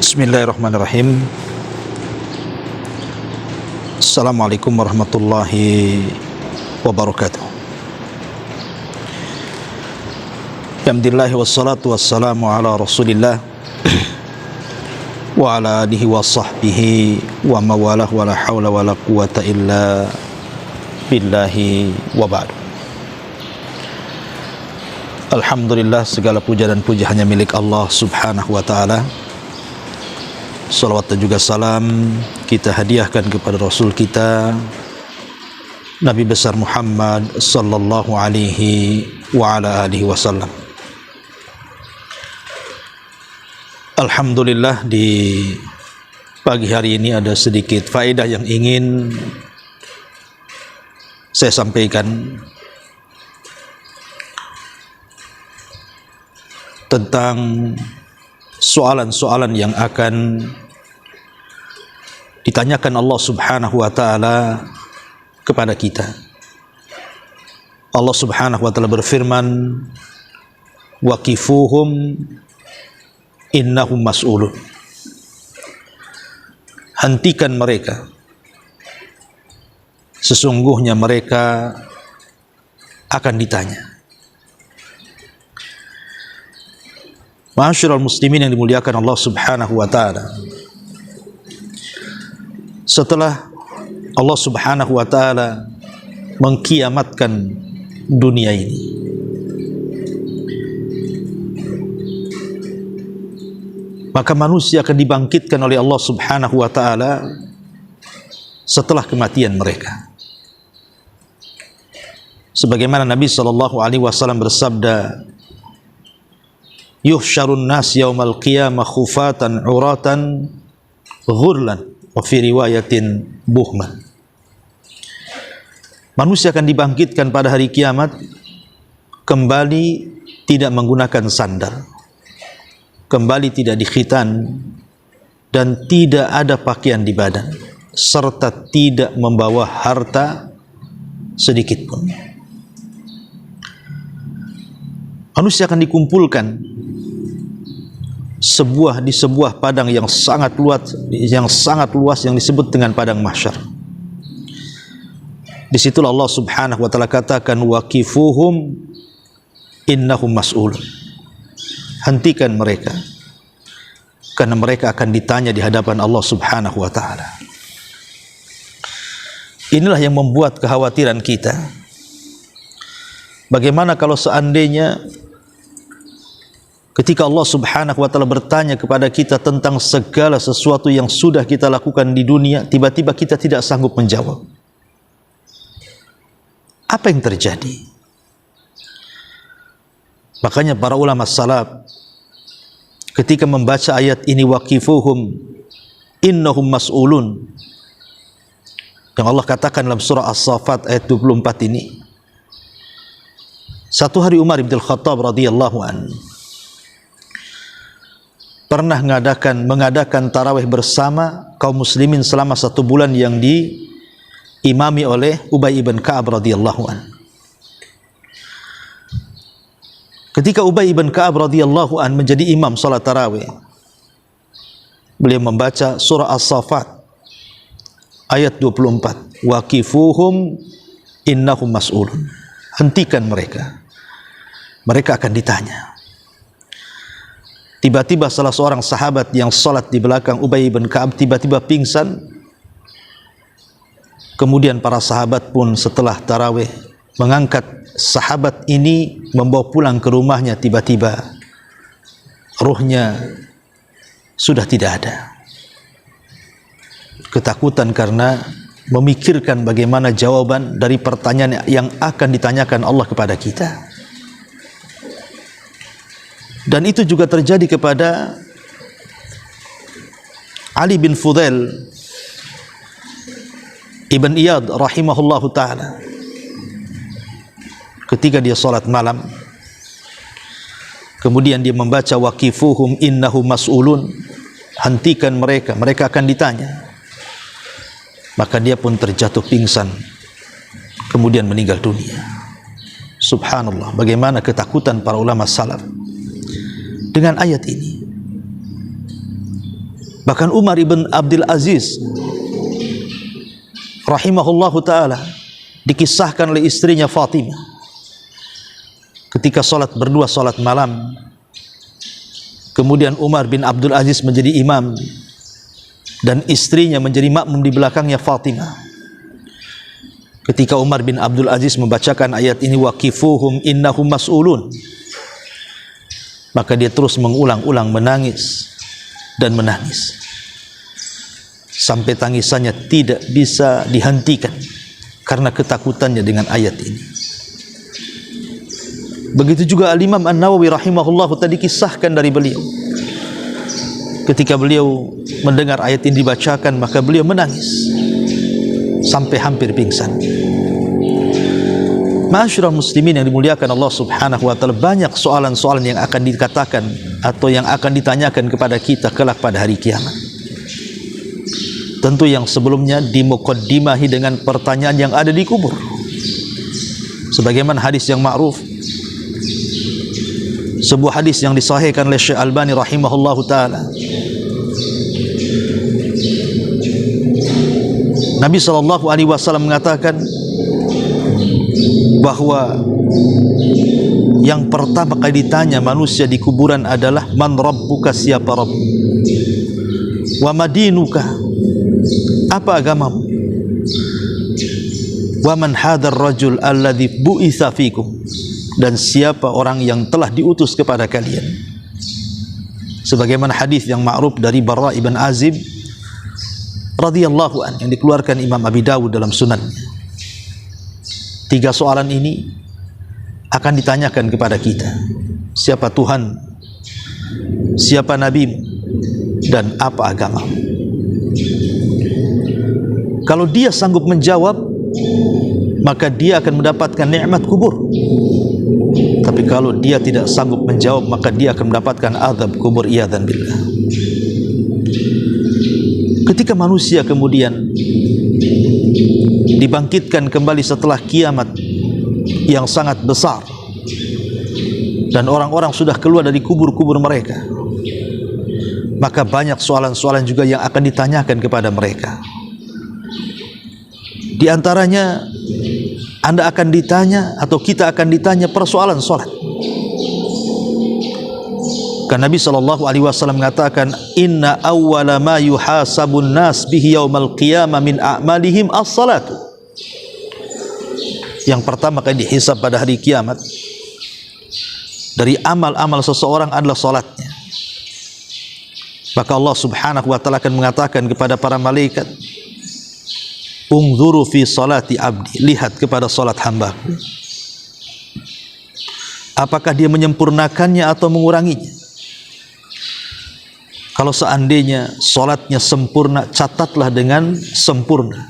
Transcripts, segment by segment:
Bismillahirrahmanirrahim. Assalamualaikum warahmatullahi wabarakatuh. Alhamdulillah wassalatu wassalamu ala Rasulillah wa ala alihi wa sahbihi wa mawalah wa la hawla wa la quwata illa billahi wa ba'du. Alhamdulillah, segala puja dan puji hanya milik Allah subhanahu wa ta'ala. Salawat dan juga salam kita hadiahkan kepada Rasul kita Nabi besar Muhammad sallallahu alaihi wa ala alihi wasallam. Alhamdulillah, di pagi hari ini ada sedikit faedah yang ingin saya sampaikan tentang soalan-soalan yang akan ditanyakan Allah subhanahu wa ta'ala kepada kita. Allah subhanahu wa ta'ala berfirman, waqifuhum innahum mas'ulun. Hentikan mereka, sesungguhnya mereka akan ditanya. Ma'asyiral muslimin yang dimuliakan Allah subhanahu wa ta'ala, setelah Allah subhanahu wa ta'ala mengkiamatkan dunia ini, maka manusia akan dibangkitkan oleh Allah subhanahu wa ta'ala setelah kematian mereka. Sebagaimana Nabi SAW bersabda, yuhsyarun nas yaumal qiyamah khufatan uratan ghurlan wa fi riwayatin buhman. Manusia akan dibangkitkan pada hari kiamat kembali tidak menggunakan sandal, kembali tidak dikhitan, dan tidak ada pakaian di badan, serta tidak membawa harta sedikit pun. Manusia akan dikumpulkan di sebuah padang yang sangat luas yang disebut dengan padang mahsyar. Di situlah Allah subhanahu wa ta'ala katakan, waqifuhum innahum mas'ulun. Hentikan mereka, karena mereka akan ditanya di hadapan Allah subhanahu wa ta'ala. Inilah yang membuat kekhawatiran kita. Bagaimana kalau seandainya ketika Allah subhanahu wa ta'ala bertanya kepada kita tentang segala sesuatu yang sudah kita lakukan di dunia, tiba-tiba kita tidak sanggup menjawab? Apa yang terjadi? Makanya para ulama salaf ketika membaca ayat ini, waqifuhum innahum mas'ulun, yang Allah katakan dalam surah As-Saffat ayat 24 ini, satu hari Umar bin Khattab radhiyallahu anhu pernah mengadakan tarawih bersama kaum muslimin selama 1 bulan yang diimami oleh Ubay ibn Ka'ab radhiyallahu anhu. Ketika Ubay ibn Ka'ab radhiyallahu anhu menjadi imam salat tarawih, beliau membaca surah As-Saffat ayat 24, waqifuhum innahum mas'ulun. Hentikan mereka, mereka akan ditanya. Tiba-tiba salah seorang sahabat yang salat di belakang Ubay bin Ka'ab tiba-tiba pingsan. Kemudian para sahabat pun setelah tarawih mengangkat sahabat ini, membawa pulang ke rumahnya. Tiba-tiba ruhnya sudah tidak ada. Ketakutan karena memikirkan bagaimana jawaban dari pertanyaan yang akan ditanyakan Allah kepada kita. Dan itu juga terjadi kepada Ali bin Fudail Ibn Iyad rahimahullahu ta'ala. Ketika dia salat malam, kemudian dia membaca waqifuhum innahum mas'ulun, hentikan mereka, mereka akan ditanya. Maka dia pun terjatuh pingsan, kemudian meninggal dunia. Subhanallah, bagaimana ketakutan para ulama salaf dengan ayat ini. Bahkan Umar ibn Abdul Aziz rahimahullahu ta'ala dikisahkan oleh istrinya Fatimah ketika berdua salat malam, kemudian Umar bin Abdul Aziz menjadi imam dan istrinya menjadi makmum di belakangnya Fatimah. Ketika Umar bin Abdul Aziz membacakan ayat ini, waqifuhum innahum mas'ulun, maka dia terus mengulang-ulang menangis dan menangis sampai tangisannya tidak bisa dihentikan karena ketakutannya dengan ayat ini. Begitu juga Al-Imam An-Nawawi rahimahullah tadi kisahkan dari beliau, ketika beliau mendengar ayat ini dibacakan, maka beliau menangis sampai hampir pingsan. Ma'asyiral muslimin yang dimuliakan Allah Subhanahu wa taala, banyak soalan-soalan yang akan dikatakan atau yang akan ditanyakan kepada kita kelak pada hari kiamat. Tentu yang sebelumnya dimukaddimahi dengan pertanyaan yang ada di kubur. Sebagaimana hadis yang ma'ruf, sebuah hadis yang disahihkan oleh Syekh Albani rahimahullahu taala, Nabi SAW mengatakan bahwa yang pertama kali ditanya manusia di kuburan adalah man rabbuka, siapa Rabb, wa madinuka, apa agamamu, wa man hadzal rajul alladzi bu'itsa fikum, dan siapa orang yang telah diutus kepada kalian. Sebagaimana hadis yang ma'ruf dari Barra ibn Azib radhiyallahu an yang dikeluarkan Imam Abi Dawud dalam sunannya. Tiga soalan ini akan ditanyakan kepada kita: siapa Tuhan, siapa Nabi, dan apa agama. Kalau dia sanggup menjawab, maka dia akan mendapatkan nikmat kubur. Tapi kalau dia tidak sanggup menjawab, maka dia akan mendapatkan azab kubur, iyadzan billah. Ketika manusia kemudian dibangkitkan kembali setelah kiamat yang sangat besar dan orang-orang sudah keluar dari kubur-kubur mereka, maka banyak soalan-soalan juga yang akan ditanyakan kepada mereka. Di antaranya, Anda akan ditanya atau kita akan ditanya persoalan salat. Karena Nabi SAW mengatakan, inna awwala ma yuhasabun nas bihi yaumal qiyamah min a'malihim as-salatu. Yang pertama kali dihisab pada hari kiamat dari amal-amal seseorang adalah salatnya. Maka Allah Subhanahu wa taala akan mengatakan kepada para malaikat, unzuru fi salati abdi, lihat kepada salat hambaku, apakah dia menyempurnakannya atau menguranginya. Kalau seandainya salatnya sempurna, catatlah dengan sempurna.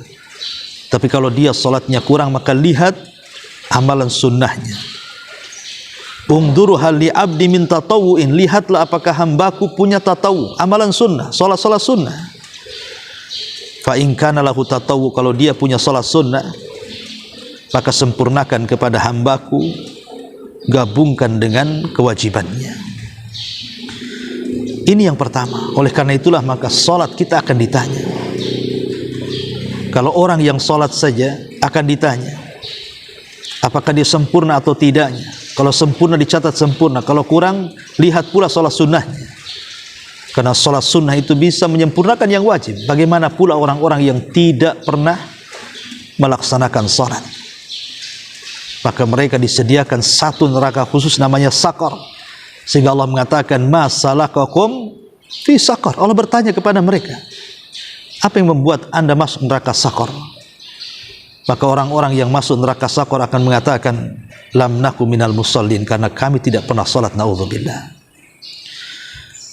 Tapi kalau dia salatnya kurang, maka lihat amalan sunnahnya. Unzuru hal li abdi min tatawu'in, lihatlah apakah hambaku punya tatawu, amalan sunnah, salat-salat sunnah. Fa in kana lahu tatawu, kalau dia punya salat sunnah, maka sempurnakan kepada hambaku, gabungkan dengan kewajibannya. Ini yang pertama. Oleh karena itulah maka salat kita akan ditanya. Kalau orang yang salat saja akan ditanya apakah dia sempurna atau tidaknya. Kalau sempurna dicatat sempurna, kalau kurang lihat pula salat sunnahnya. Karena salat sunnah itu bisa menyempurnakan yang wajib. Bagaimana pula orang-orang yang tidak pernah melaksanakan salat? Maka mereka disediakan satu neraka khusus namanya sakar. Sehingga Allah mengatakan, ma salakakum fi sakar. Allah bertanya kepada mereka, apa yang membuat anda masuk neraka sakar? Maka orang-orang yang masuk neraka sakar akan mengatakan, lam naku minal musallin, karena kami tidak pernah salat, naudzubillah.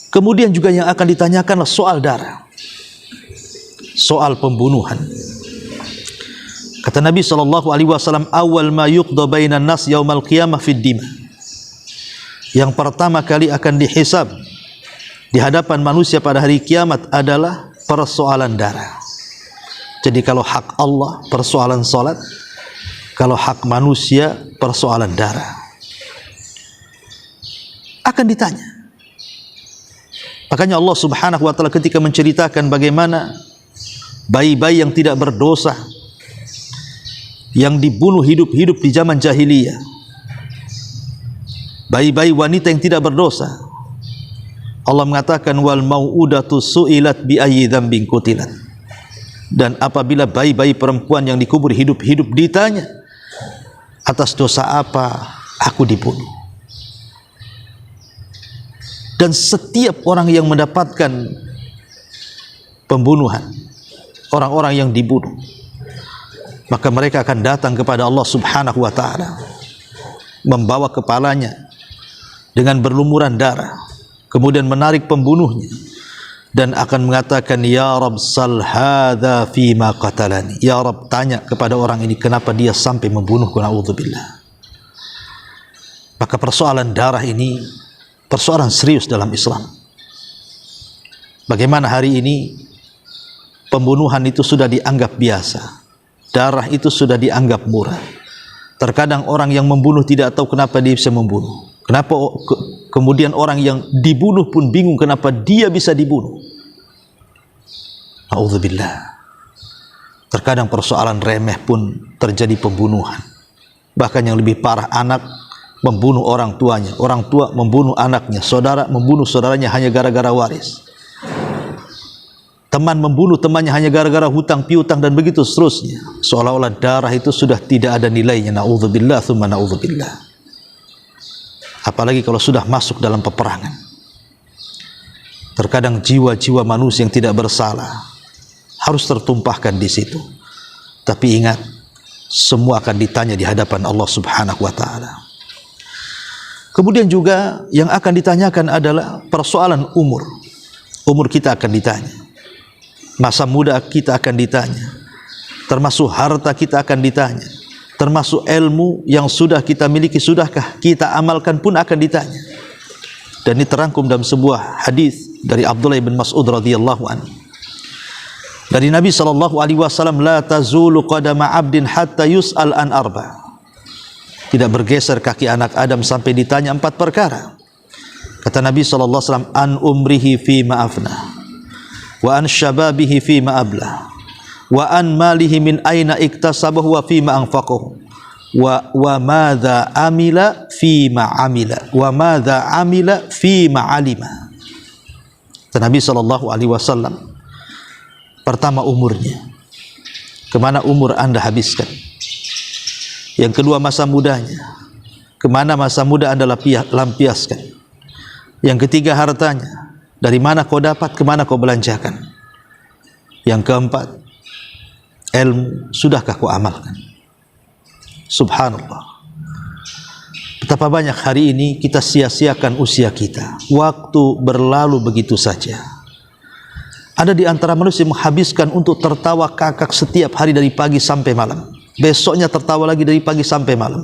Kemudian juga yang akan ditanyakan soal darah, soal pembunuhan. Kata Nabi SAW, awal ma yuqda bainan nas yaumal qiyamah fid dima. Yang pertama kali akan dihisab di hadapan manusia pada hari kiamat adalah persoalan darah. Jadi kalau hak Allah persoalan salat, kalau hak manusia persoalan darah. Akan ditanya Makanya Allah Subhanahu wa taala ketika menceritakan bagaimana bayi-bayi yang tidak berdosa yang dibunuh hidup-hidup di zaman jahiliyah, bayi-bayi wanita yang tidak berdosa, Allah mengatakan wal mau'udatu su'ilat bi ayyi dzambin qutilat. Dan apabila bayi-bayi perempuan yang dikubur hidup-hidup ditanya, atas dosa apa aku dibunuh? Dan setiap orang yang mendapatkan pembunuhan, orang-orang yang dibunuh, maka mereka akan datang kepada Allah Subhanahu wa taala, membawa kepalanya dengan berlumuran darah, kemudian menarik pembunuhnya dan akan mengatakan, ya Rabb sal hadza fi ma qatalani. Ya Rabb, tanya kepada orang ini kenapa dia sampai membunuhku, naudzubillah. Maka persoalan darah ini persoalan serius dalam Islam. Bagaimana hari ini pembunuhan itu sudah dianggap biasa, darah itu sudah dianggap murah. Terkadang orang yang membunuh tidak tahu kenapa dia bisa membunuh. Kenapa kemudian orang yang dibunuh pun bingung kenapa dia bisa dibunuh. Na'udzubillah. Terkadang persoalan remeh pun terjadi pembunuhan. Bahkan yang lebih parah, anak membunuh orang tuanya, orang tua membunuh anaknya, saudara membunuh saudaranya hanya gara-gara waris, teman membunuh temannya hanya gara-gara hutang piutang, dan begitu seterusnya. Seolah-olah darah itu sudah tidak ada nilainya. Na'udzubillah tsumma na'udzubillah. Apalagi kalau sudah masuk dalam peperangan. Terkadang jiwa-jiwa manusia yang tidak bersalah harus tertumpahkan di situ. Tapi ingat, semua akan ditanya di hadapan Allah Subhanahu wa taala. Kemudian juga yang akan ditanyakan adalah persoalan umur. Umur kita akan ditanya. Masa muda kita akan ditanya. Termasuk harta kita akan ditanya. Termasuk ilmu yang sudah kita miliki, sudahkah kita amalkan pun akan ditanya. Dan ini terangkum dalam sebuah hadis dari Abdullah bin Mas'ud radhiyallahu anhu. Dari Nabi sallallahu alaihi wasallam, la tazulu qadama 'abdin hatta yus'al an arba'. Tidak bergeser kaki anak Adam sampai ditanya 4 perkara. Kata Nabi sallallahu alaihi wasallam, an umrihi fi ma afna, wa an shababihi fi ma abla, wa an malihi min aina iktasabahu wa fi ma anfaqahu, wa madza amila fi ma amila, wa madza amila fi ma alima. Kata Nabi sallallahu alaihi wasallam, pertama umurnya, kemana umur anda habiskan. Yang kedua masa mudanya, kemana masa muda anda lampiaskan. Yang ketiga hartanya, dari mana kau dapat, kemana kau belanjakan. Yang keempat, ilmu, sudahkah kau amalkan. Subhanallah, betapa banyak hari ini kita sia-siakan usia kita. Waktu berlalu begitu saja. Ada di antara manusia yang menghabiskan untuk tertawa kakak setiap hari dari pagi sampai malam. Besoknya tertawa lagi dari pagi sampai malam.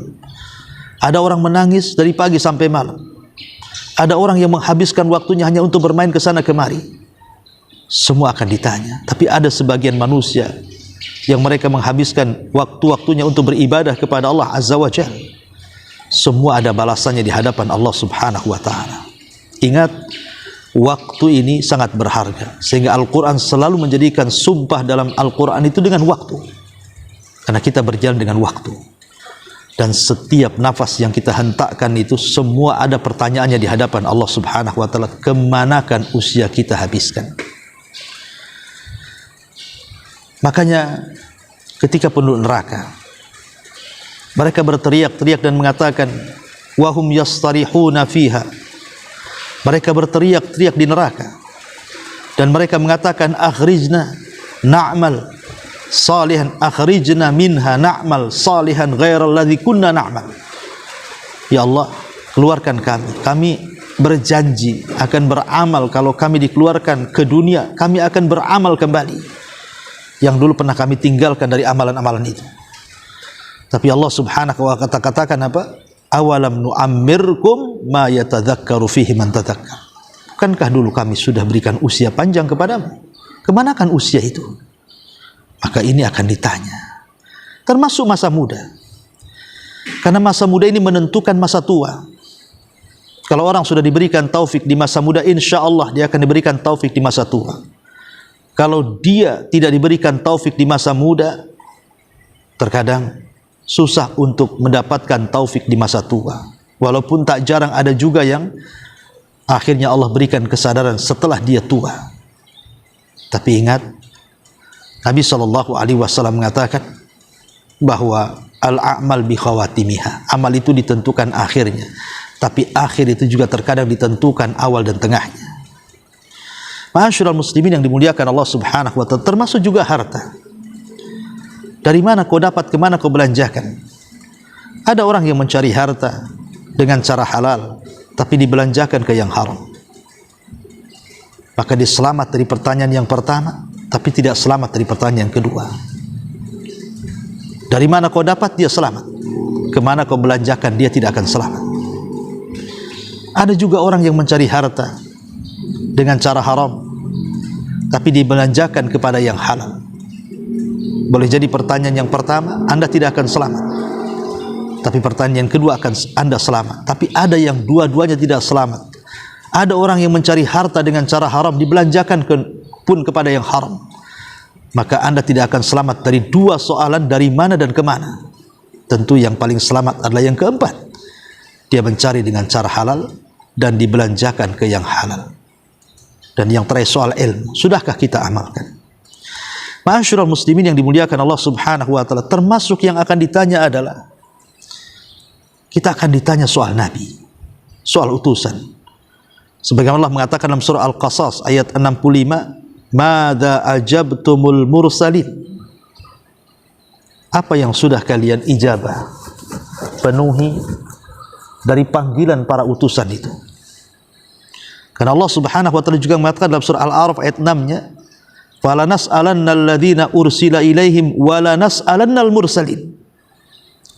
Ada orang menangis dari pagi sampai malam. Ada orang yang menghabiskan waktunya hanya untuk bermain ke sana kemari. Semua akan ditanya. Tapi ada sebagian manusia yang mereka menghabiskan waktu-waktunya untuk beribadah kepada Allah Azza wa Jalla. Semua ada balasannya di hadapan Allah Subhanahu wa taala. Ingat, waktu ini sangat berharga, sehingga Al-Quran selalu menjadikan sumpah dalam Al-Quran itu dengan waktu. Karena kita berjalan dengan waktu. Dan setiap nafas yang kita hentakkan itu semua ada pertanyaannya di hadapan Allah Subhanahu wa taala. Kemanakan usia kita habiskan? Makanya ketika penduduk neraka, mereka berteriak-teriak dan mengatakan, wahum yastarihuna fiha. Mereka berteriak-teriak di neraka dan mereka mengatakan, akhrijna na'mal salihan, akhrijna minha na'mal salihan ghairal ladzi kunna na'mal. Ya Allah, keluarkan kami. Kami berjanji akan beramal. Kalau kami dikeluarkan ke dunia, kami akan beramal kembali yang dulu pernah kami tinggalkan dari amalan-amalan itu. Tapi Allah Subhanahu wa ta'ala katakan apa? Awalam nu'ammirkum ma yatadzakkaru fihi man tadzakkar. Bukankah dulu kami sudah berikan usia panjang kepadamu? Kemanakan usia itu? Maka ini akan ditanya. Termasuk masa muda. Karena masa muda ini menentukan masa tua. Kalau orang sudah diberikan taufik di masa muda, insya Allah dia akan diberikan taufik di masa tua. Kalau dia tidak diberikan taufik di masa muda, terkadang susah untuk mendapatkan taufik di masa tua. Walaupun tak jarang ada juga yang akhirnya Allah berikan kesadaran setelah dia tua. Tapi ingat, Nabi SAW mengatakan bahwa al-a'mal bi khawatimiha, amal itu ditentukan akhirnya, tapi akhir itu juga terkadang ditentukan awal dan tengahnya. Ma'asyiral muslimin yang dimuliakan Allah Subhanahu wa ta'ala, termasuk juga harta. Dari mana kau dapat, kemana kau belanjakan? Ada orang yang mencari harta dengan cara halal, tapi dibelanjakan ke yang haram. Maka dia selamat dari pertanyaan yang pertama, tapi tidak selamat dari pertanyaan yang kedua. Dari mana kau dapat, dia selamat. Kemana kau belanjakan, dia tidak akan selamat. Ada juga orang yang mencari harta dengan cara haram, tapi dibelanjakan kepada yang halal. Boleh jadi pertanyaan yang pertama Anda tidak akan selamat, tapi pertanyaan yang kedua akan Anda selamat. Tapi ada yang dua-duanya tidak selamat. Ada orang yang mencari harta dengan cara haram, dibelanjakan pun kepada yang haram. Maka Anda tidak akan selamat dari dua soalan, dari mana dan kemana. Tentu yang paling selamat adalah yang keempat. Dia mencari dengan cara halal dan dibelanjakan ke yang halal. Dan yang terakhir soal ilmu, sudahkah kita amalkan? Ma'asyiral muslimin yang dimuliakan Allah Subhanahu wa ta'ala, termasuk yang akan ditanya adalah kita akan ditanya soal Nabi, soal utusan. Sebagaimana Allah mengatakan dalam surah Al-Qasas ayat 65, "Madza ajabtumul mursalin?" Apa yang sudah kalian ijabah, penuhi dari panggilan para utusan itu? Karena Allah Subhanahu wa ta'ala juga mengatakan dalam surah Al-A'raf ayat 6-nya, "Fala nas'alannal ladzina ursila ilaihim wa la nas'alannal mursalin."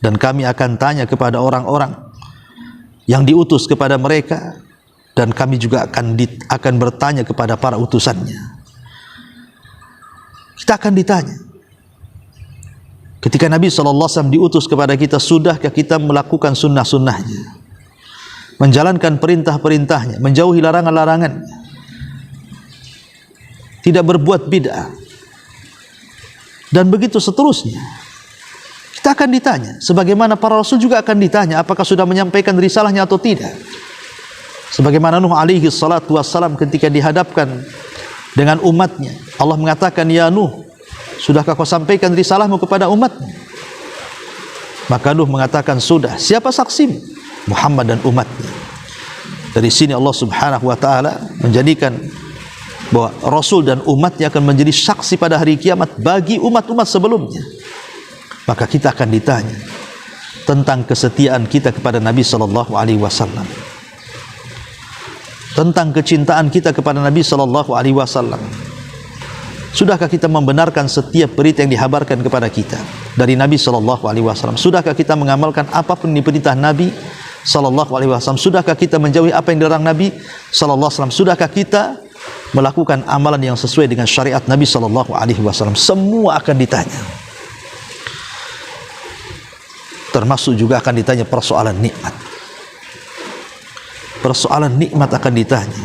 Dan kami akan tanya kepada orang-orang yang diutus kepada mereka, dan kami juga akan bertanya kepada para utusannya. Kita akan ditanya. Ketika Nabi SAW diutus kepada kita, sudahkah kita melakukan sunnah-sunnahnya, menjalankan perintah-perintahnya, menjauhi larangan-larangannya, tidak berbuat bid'ah, dan begitu seterusnya. Kita akan ditanya. Sebagaimana para rasul juga akan ditanya apakah sudah menyampaikan risalahnya atau tidak. Sebagaimana Nuh alaihi salatu wassalam ketika dihadapkan dengan umatnya, Allah mengatakan, "Ya Nuh, sudahkah kau sampaikan risalahmu kepada umatmu?" Maka Nuh mengatakan, "Sudah." Siapa saksimu? Muhammad dan umatnya. Dari sini Allah Subhanahu wa ta'ala menjadikan bahwa Rasul dan umatnya akan menjadi saksi pada hari kiamat bagi umat-umat sebelumnya. Maka kita akan ditanya tentang kesetiaan kita kepada Nabi sallallahu alaihi wasallam, tentang kecintaan kita kepada Nabi sallallahu alaihi wasallam. Sudahkah kita membenarkan setiap berita yang dihabarkan kepada kita dari Nabi sallallahu alaihi wasallam? Sudahkah kita mengamalkan apapun yang diperintah Nabi sallallahu alaihi wasallam? Sudahkah kita menjauhi apa yang dilarang Nabi sallallahu alaihi wasallam? Sudahkah kita melakukan amalan yang sesuai dengan syariat Nabi sallallahu alaihi wasallam? Semua akan ditanya. Termasuk juga akan ditanya persoalan nikmat. Persoalan nikmat akan ditanya.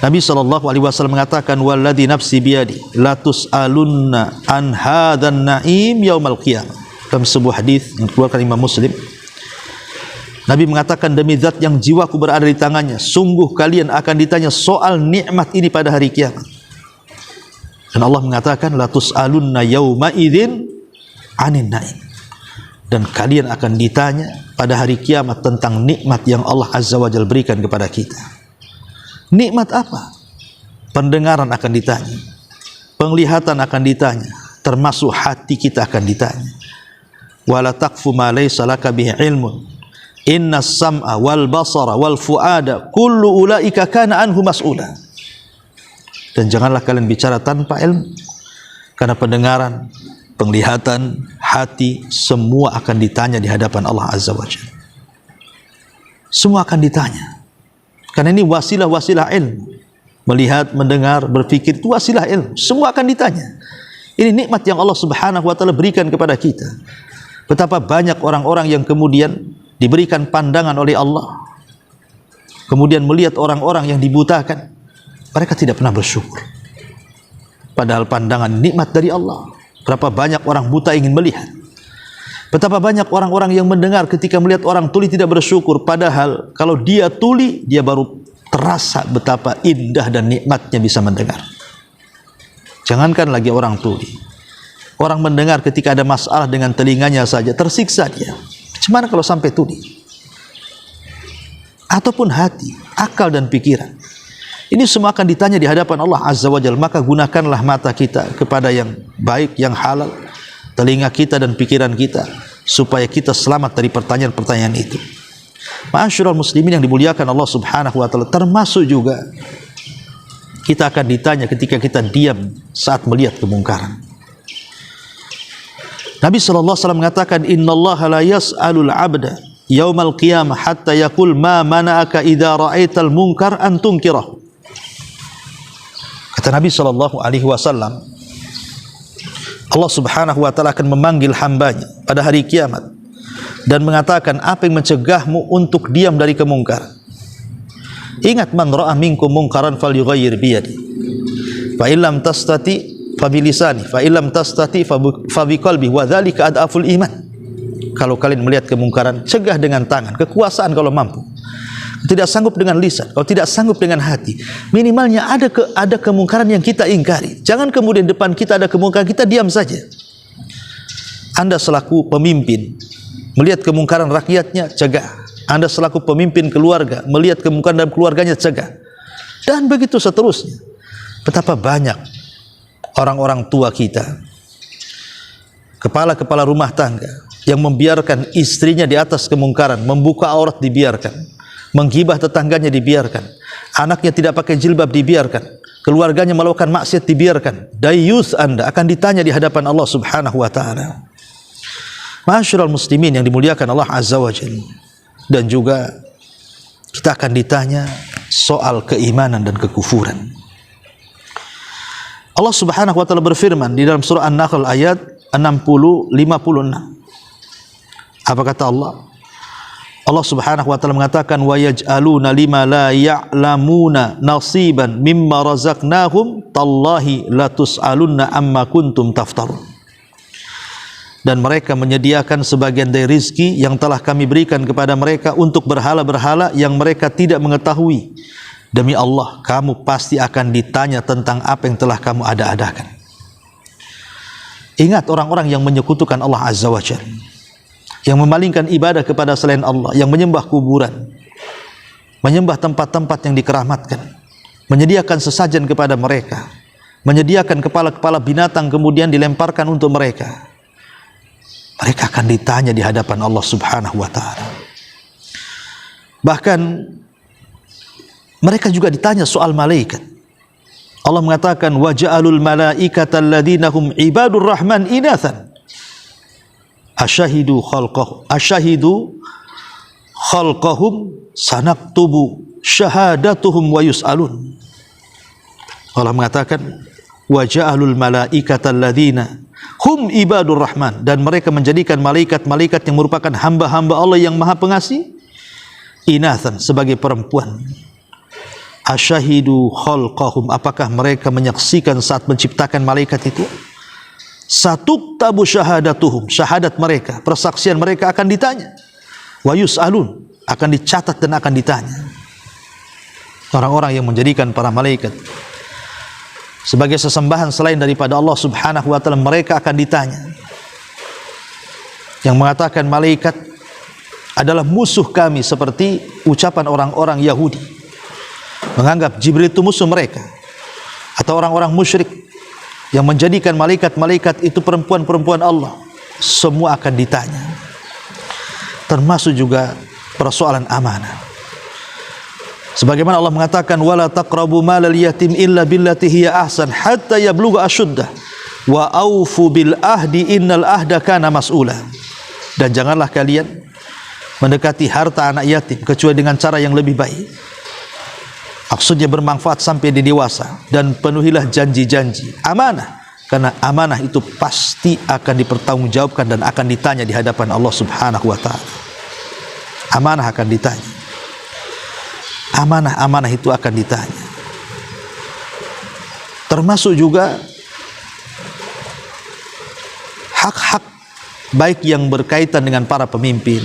Nabi SAW mengatakan, "Walladzi nafsi biyadi la tus'alunna an hadzan na'im yaumal qiyamah." Dalam sebuah hadis yang dikeluarkan Imam Muslim, Nabi mengatakan, "Demi zat yang jiwaku berada di tangannya, sungguh kalian akan ditanya soal nikmat ini pada hari kiamat." Dan Allah mengatakan, "La tus'alunna yauma idzin 'anin na'im." Dan kalian akan ditanya pada hari kiamat tentang nikmat yang Allah Azza wa Jalla berikan kepada kita. Nikmat apa? Pendengaran akan ditanya, penglihatan akan ditanya, termasuk hati kita akan ditanya. Wala taqfu ma laysa laka bihi ilmun, innas sam'a wal basara wal fuada kullu ulaika kana anhu mas'ula. Dan janganlah kalian bicara tanpa ilmu, karena pendengaran, penglihatan, hati, semua akan ditanya di hadapan Allah Azza wa Jalla. Semua akan ditanya. Karena ini wasilah-wasilah ilmu. Melihat, mendengar, berfikir, itu wasilah ilmu. Semua akan ditanya. Ini nikmat yang Allah Subhanahu wa ta'ala berikan kepada kita. Betapa banyak orang-orang yang kemudian diberikan pandangan oleh Allah, kemudian melihat orang-orang yang dibutakan, mereka tidak pernah bersyukur. Padahal pandangan nikmat dari Allah. Berapa banyak orang buta ingin melihat. Betapa banyak orang-orang yang mendengar ketika melihat orang tuli tidak bersyukur. Padahal kalau dia tuli, dia baru terasa betapa indah dan nikmatnya bisa mendengar. Jangankan lagi orang tuli. Orang mendengar ketika ada masalah dengan telinganya saja, tersiksa dia. Bagaimana kalau sampai tuli? Ataupun hati, akal dan pikiran. Ini semua akan ditanya di hadapan Allah Azza wa Jalla. Maka gunakanlah mata kita kepada yang baik, yang halal, telinga kita dan pikiran kita, supaya kita selamat dari pertanyaan-pertanyaan itu. Ma'asyiral muslimin yang dimuliakan Allah Subhanahu wa taala, termasuk juga kita akan ditanya ketika kita diam saat melihat kemungkaran. Nabi sallallahu alaihi wasallam mengatakan, "Innallaha la yas'alul 'abda yaumal qiyamah hatta yaqul ma mana'aka idza ra'aital munkar an tunkirahu." Kata Nabi sallallahu alaihi wasallam, Allah Subhanahu wa taala akan memanggil hambanya pada hari kiamat dan mengatakan, apa yang mencegahmu untuk diam dari kemungkaran? Ingat, man ra'a minkum munkaran falyughayyir bi yadihi, fa illam tastati fa bi lisani, fa illam tastati fa bi qalbi, wa dzalika adaful iman. Kalau kalian melihat kemungkaran, cegah dengan tangan, kekuasaan kalau mampu. Tidak sanggup dengan lisan, kalau tidak sanggup dengan hati, minimalnya ada kemungkaran yang kita ingkari. Jangan kemudian depan kita ada kemungkaran, kita diam saja. Anda selaku pemimpin melihat kemungkaran rakyatnya, cegah. Anda selaku pemimpin keluarga melihat kemungkaran dalam keluarganya, cegah. Dan begitu seterusnya. Betapa banyak orang-orang tua kita, kepala-kepala rumah tangga, yang membiarkan istrinya di atas kemungkaran, membuka aurat dibiarkan, menggibah tetangganya dibiarkan, anaknya tidak pakai jilbab dibiarkan, keluarganya melakukan maksiat dibiarkan. Dayus Anda akan ditanya di hadapan Allah Subhanahu wa taala. Ma'asyiral muslimin yang dimuliakan Allah Azza wa Jalla. Dan juga kita akan ditanya soal keimanan dan kekufuran. Allah Subhanahu wa taala berfirman di dalam surah An-Nahl ayat 60-56. Apa kata Allah? Allah Subhanahu wa taala mengatakan, wa yaj'aluna lima la ya'lamuna nasiban mimma razaqnahum tallahi la tus'alunna amma kuntum taftarun. Dan mereka menyediakan sebagian dari rizki yang telah kami berikan kepada mereka untuk berhala-berhala yang mereka tidak mengetahui. Demi Allah, kamu pasti akan ditanya tentang apa yang telah kamu ada-adakan. Ingat orang-orang yang menyekutukan Allah Azza wa Jalla, yang memalingkan ibadah kepada selain Allah, yang menyembah kuburan, menyembah tempat-tempat yang dikeramatkan, menyediakan sesajen kepada mereka, menyediakan kepala-kepala binatang kemudian dilemparkan untuk mereka. Mereka akan ditanya di hadapan Allah Subhanahu wa taala. Bahkan mereka juga ditanya soal malaikat. Allah mengatakan, wa ja'alul malaikata alladziina hum ibadur rahman inathan asyahidu khalqahum sanaktubu syahadatuhum wa yus'alun. Allah mengatakan, wa ja'alul malaikata alladziina hum ibadur rahman, dan mereka menjadikan malaikat-malaikat yang merupakan hamba-hamba Allah yang maha pengasih, inathan, sebagai perempuan. Asyahidu khalqahum, apakah mereka menyaksikan saat menciptakan malaikat itu? Satuktabu syahadatuhum, syahadat mereka, persaksian mereka akan ditanya. Wa yus'alun, akan dicatat dan akan ditanya. Orang-orang yang menjadikan para malaikat sebagai sesembahan selain daripada Allah Subhanahu wa taala, mereka akan ditanya. Yang mengatakan malaikat adalah musuh kami, seperti ucapan orang-orang Yahudi, menganggap Jibril itu musuh mereka, atau orang-orang musyrik yang menjadikan malaikat-malaikat itu perempuan-perempuan Allah. Semua akan ditanya, termasuk juga persoalan amanah. Sebagaimana Allah mengatakan, wala taqrabu malal yatim illa billati hiya ahsan hatta yablugha asyuddah wa aufu bil ahdi innal ahda kana mas'ula. Dan janganlah kalian mendekati harta anak yatim kecuali dengan cara yang lebih baik. Maksudnya bermanfaat sampai di dewasa, dan penuhilah janji-janji amanah, karena amanah itu pasti akan dipertanggungjawabkan dan akan ditanya di hadapan Allah Subhanahu wa taala. Amanah akan ditanya. Amanah-amanah itu akan ditanya. Termasuk juga hak-hak baik yang berkaitan dengan para pemimpin,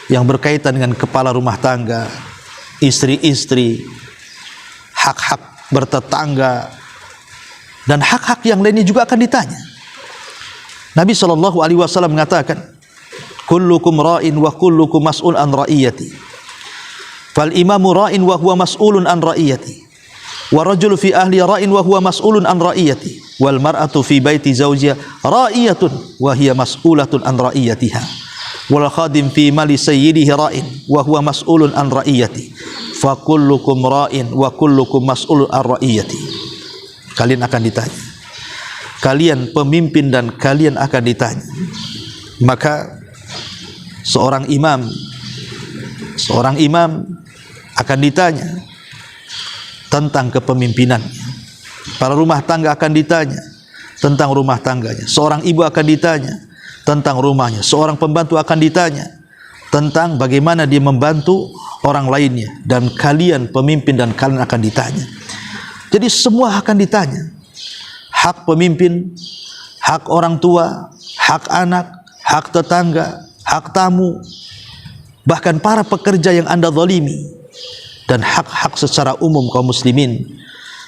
yang berkaitan dengan kepala rumah tangga, istri-istri, hak-hak bertetangga, dan hak-hak yang lainnya juga akan ditanya. Nabi SAW mengatakan, kullukum ra'in wa kullukum mas'ul an ra'iyati, fal imamu ra'in wa huwa mas'ulun an ra'iyati, wa rajul fi ahli ra'in wa huwa mas'ulun an ra'iyati, wal mar'atu fi baiti zawjiha ra'iyatun wa hiya mas'ulatun an ra'iyatiha, wal khadim fi mali sayyidihi ra'in wa huwa mas'ulun an ra'iyati, fa kullukum ra'in wa kullukum mas'ulun an ra'iyati. Kalian akan ditanya, kalian pemimpin dan kalian akan ditanya. Maka seorang imam akan ditanya tentang kepemimpinannya. Para rumah tangga akan ditanya tentang rumah tangganya. Seorang ibu akan ditanya tentang rumahnya. Seorang pembantu akan ditanya tentang bagaimana dia membantu orang lainnya. Dan kalian pemimpin dan kalian akan ditanya. Jadi semua akan ditanya. Hak pemimpin, hak orang tua, hak anak, hak tetangga, hak tamu, bahkan para pekerja yang Anda zalimi, dan hak-hak secara umum kaum muslimin,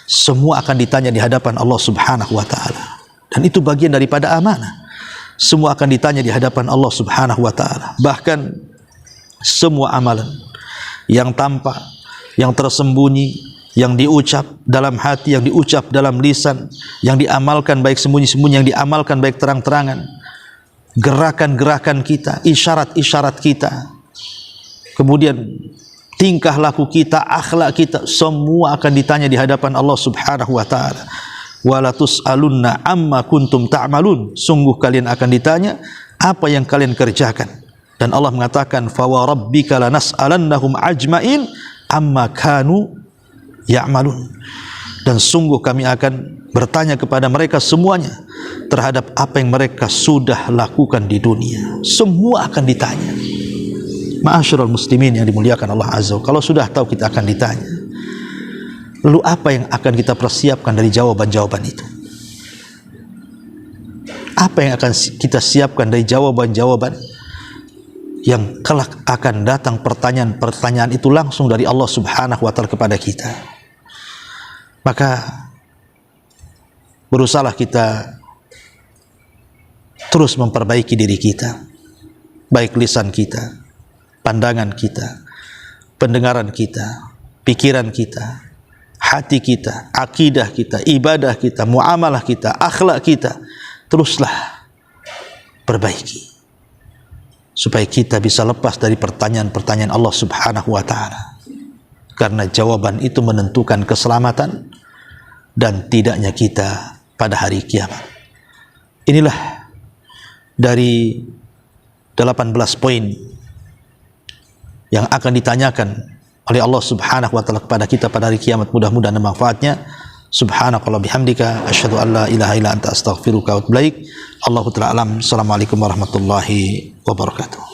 semua akan ditanya di hadapan Allah Subhanahu wa taala. Dan itu bagian daripada amanah. Semua akan ditanya di hadapan Allah Subhanahu wa taala. Bahkan semua amalan yang tampak, yang tersembunyi, yang diucap dalam hati, yang diucap dalam lisan, yang diamalkan baik sembunyi-sembunyi, yang diamalkan baik terang-terangan, gerakan-gerakan kita, isyarat-isyarat kita, kemudian tingkah laku kita, akhlak kita, semua akan ditanya di hadapan Allah Subhanahu wa taala. Wala tus'alunna amma kuntum ta'malun. Sungguh kalian akan ditanya apa yang kalian kerjakan. Dan Allah mengatakan, fa wa rabbika lanas'alannahum ajmain amma kanu ya'malun. Dan sungguh kami akan bertanya kepada mereka semuanya terhadap apa yang mereka sudah lakukan di dunia. Semua akan ditanya. Ma'asyiral muslimin yang dimuliakan Allah Azza wa Jalla, kalau sudah tahu kita akan ditanya, lalu apa yang akan kita persiapkan dari jawaban-jawaban itu? Apa yang akan kita siapkan dari jawaban-jawaban yang kelak akan datang? Pertanyaan-pertanyaan itu langsung dari Allah Subhanahu wa taala kepada kita. Maka berusahalah kita terus memperbaiki diri kita, baik lisan kita, pandangan kita, pendengaran kita, pikiran kita, hati kita, akidah kita, ibadah kita, muamalah kita, akhlak kita. Teruslah perbaiki supaya kita bisa lepas dari pertanyaan-pertanyaan Allah Subhanahu wa taala. Karena jawaban itu menentukan keselamatan dan tidaknya kita pada hari kiamat. Inilah dari 18 poin yang akan ditanyakan oleh Allah Subhanahu wa taala kepada kita pada hari kiamat. Mudah-mudahan ada manfaatnya. Subhanakallah bihamdika asyhadu an la ilaha illa anta astaghfiruka wa atubu ilaik. Allahu ta'ala alam. Assalamualaikum warahmatullahi wabarakatuh.